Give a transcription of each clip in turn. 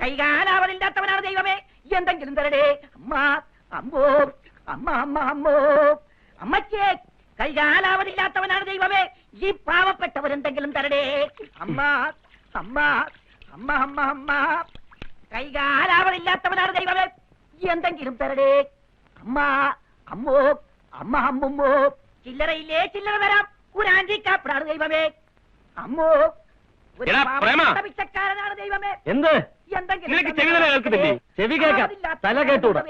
കൈകാലാവതില്ലാത്തവനാണ് ദൈവമേ, എന്തെങ്കിലും തരടേ. അമ്മ അമ്മോ, അമ്മ അമ്മ അമ്മോ, അമ്മച്ചേ, കൈകാലാവതില്ലാത്തവനാണ് ദൈവമേ, ഈ പാവപ്പെട്ടവരെന്തെങ്കിലും തരടേ. അമ്മ അമ്മ അമ്മ അമ്മ അമ്മ, കൈകാലാവതില്ലാത്തവനാണ് ദൈവമേ, എന്തെങ്കിലും തരടേ. അമ്മ അമ്മോ, അമ്മ അമ്മുമ്മോ, ചില്ലറയില്ലേ ചില്ലറ തരാം, ഒരു ആൻറ്റിക്കാപ്പനാണ് ദൈവമേ. അമ്മോ, പിച്ചക്കാരനാണ് ദൈവമേ. എന്ത് ചെവി കേൾക്കാം, തല കേട്ടൂടാ.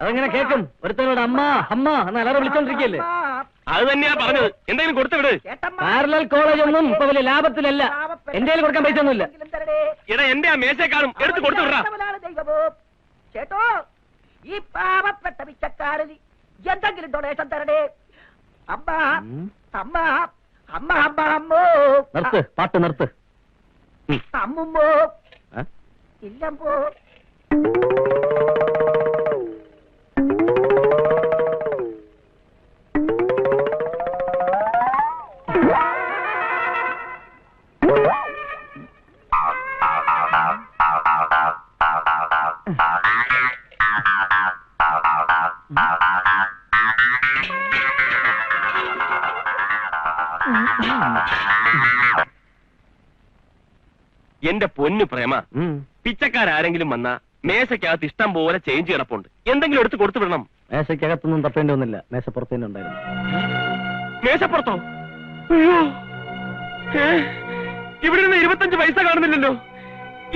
അതെങ്ങനെ കേൾക്കും? ഒരുത്തനോട് അമ്മ അമ്മ എന്ന് അലറ വിളിച്ചോണ്ടിരിക്കല്ലേ? അത് തന്നെയാ പറഞ്ഞത്. എന്തെങ്കിലും കൊടുത്തുവിട്. പാരലൽ കോളേജ് ഒന്നും ഇപ്പൊ വലിയ ലാഭത്തിലല്ല. എന്റെ കൊടുക്കാൻ പൈസ ഒന്നുമില്ല. എടാ, എന്റെ ആ മേശക്കാരും എടുത്ത് കൊടുത്തു വിടാ. ചേട്ടോ, ഈ പാവപ്പെട്ട പിച്ചക്കാരന് എന്തെങ്കിലും ഡൊണേഷൻ തരടേ. അമ്മ അമ്മ അമ്മ അമ്മ അമ്മോ, നിർത്ത്, പാട്ട് നിർത്ത്. അമ്മുമ്മോ, ഇല്ലമ്പോ. എന്റെ പൊന്നു പ്രേമ, പിച്ചക്കാരെങ്കിലും വന്നാ മേശക്കകത്ത് ഇഷ്ടം പോലെ ചേഞ്ച് കിടപ്പുണ്ട്. എന്തെങ്കിലും എടുത്ത് കൊടുത്തു വിടണം. മേശക്കകത്തൊന്നും തപ്പേണ്ടി വന്നില്ല, മേശപ്പുറത്ത് തന്നെ ഉണ്ടായിരുന്നു. മേശപ്പുറത്തോ? അയ്യോ, ഇവിടെ നിന്ന് 25 പൈസ കാണുന്നില്ലല്ലോ.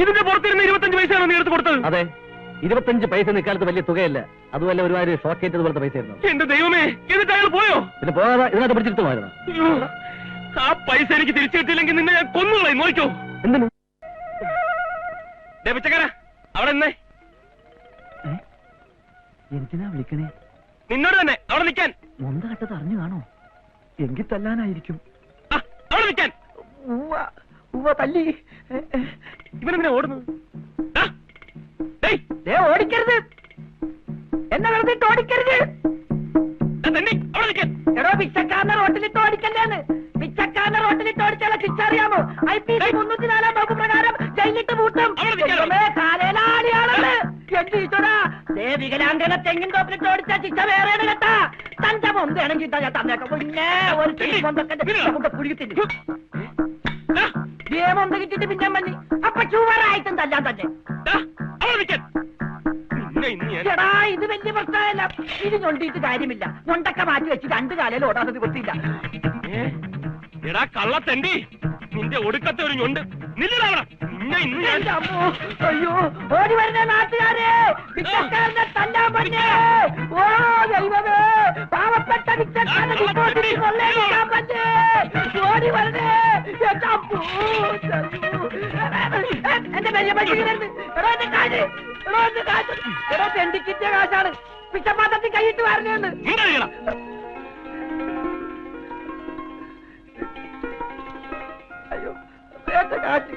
ഇതിന്റെ പുറത്തിരുന്ന് 25 പൈസയാണോ നീ എടുത്ത് കൊടുത്തത്? അതെ, 25 പൈസ ഇക്കാലത്ത് വലിയ തുകയല്ല. അതുമല്ല ഒരുപാട് ഷോക്കേറ്റത് പോലത്തെ പൈസ ആയിരുന്നു. എന്റെ ദൈവമേ, എന്നിട്ട് അയാൾ പോയോ? പിന്നെ പോകാതെ ഇതിനകത്ത് പിടിച്ചിരുത്തുമായിരുന്നു. ആ പൈസ എനിക്ക് തിരിച്ചു കിട്ടിയില്ലെങ്കിൽ നിന്നെ ഞാൻ കൊന്നുകളയും. നോക്കോ. എന്തിനു പിച്ചക്കാരാ അവിടെ നിന്നേ. എന്തിനാ വിളിക്കണേ? നിന്നോട് തന്നെ അവിടെ നിൽക്കാൻ. മൊന്ത കട്ടത് അറിഞ്ഞു കാണോ? എങ്കിൽ തല്ലാനായിരിക്കും. അവിടെ നിൽക്കാൻ. തല്ലി. ഇവനെന്തിനാ ഓടുന്നു? ഓടിക്കരുത്, എന്നെ വെറുതെ ഓടിക്കരുത്. എടോ, പിച്ചക്കാരനെ റോട്ടിലിട്ട് ഓടിക്കല്ലേന്ന്. പിച്ചക്കാരനെ റോട്ടിലിട്ട് ഓടിച്ചാൽ തിരിച്ചറിയാമോ? IPC 304 വകുപ്പ് പ്രകാരം ജയിലിട്ട് പൂട്ടും. കാലേലാളിയാണത്. എന്തിച്ചോടാ, വികലാംഗനെ തെങ്ങിൻ തോപ്പിലിട്ട് ഓടിച്ചാൽ ശിക്ഷ വേറെയാണ് കേട്ടാ. തന്റെ മൊന്തയാണെങ്കിൽ ഞാൻ തന്നേക്കാം. പിന്നെ ഒരു പുഴുകത്തിന് മൊന്ത കിട്ടിട്ട് പിന്നെ മഞ്ഞ് അപ്പൊ ചുവറായിട്ടും തല്ലാൻ തന്നെ. എടാ, ഇത് വലിയ പ്രശ്നമല്ല. ഇത് ഞൊണ്ടിയിട്ട് കാര്യമില്ല. ഞൊണ്ടൊക്കെ മാറ്റി വെച്ച് 2 കാലയിൽ ഓടാതെ നിവൃത്തിയില്ല. എടാ കള്ളത്തണ്ടി, നിന്റെ ഒടുക്കത്തെ ഒരു ഞൊണ്ട്. അയ്യോ, ഓടി വരുന്ന നാട്ടുകാരെ, പിച്ചക്കാരനെ തല്ലാൻ പറ്റേ. ഓ ദൈവമേ, പാവപ്പെട്ട പിച്ചക്കാരനെ കൊള്ളേക്കാൻ പറ്റേ. ഓടി വരണേ. എന്റെ വലിയ പറ്റിക്കരുത്. എടോ, എന്റെ കാശ്, എടോ എന്റെ കാശ്, എടോ തെണ്ടിക്കിറ്റിയ കാശാണ്. പിച്ചപ്പാത്രത്തിൽ കൈയിട്ട് വരണേന്ന്. അയ്യോ, എന്റെ കാശ്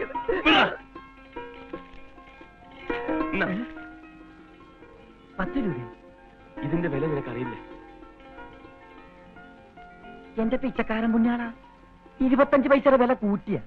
10 രൂപ. ഇതിന്റെ വില നിനക്കറിയില്ലേ? എന്റെ പിച്ചക്കാരൻ പുണ്യാളാ, 25 പൈസയുടെ വില കൂട്ടിയ.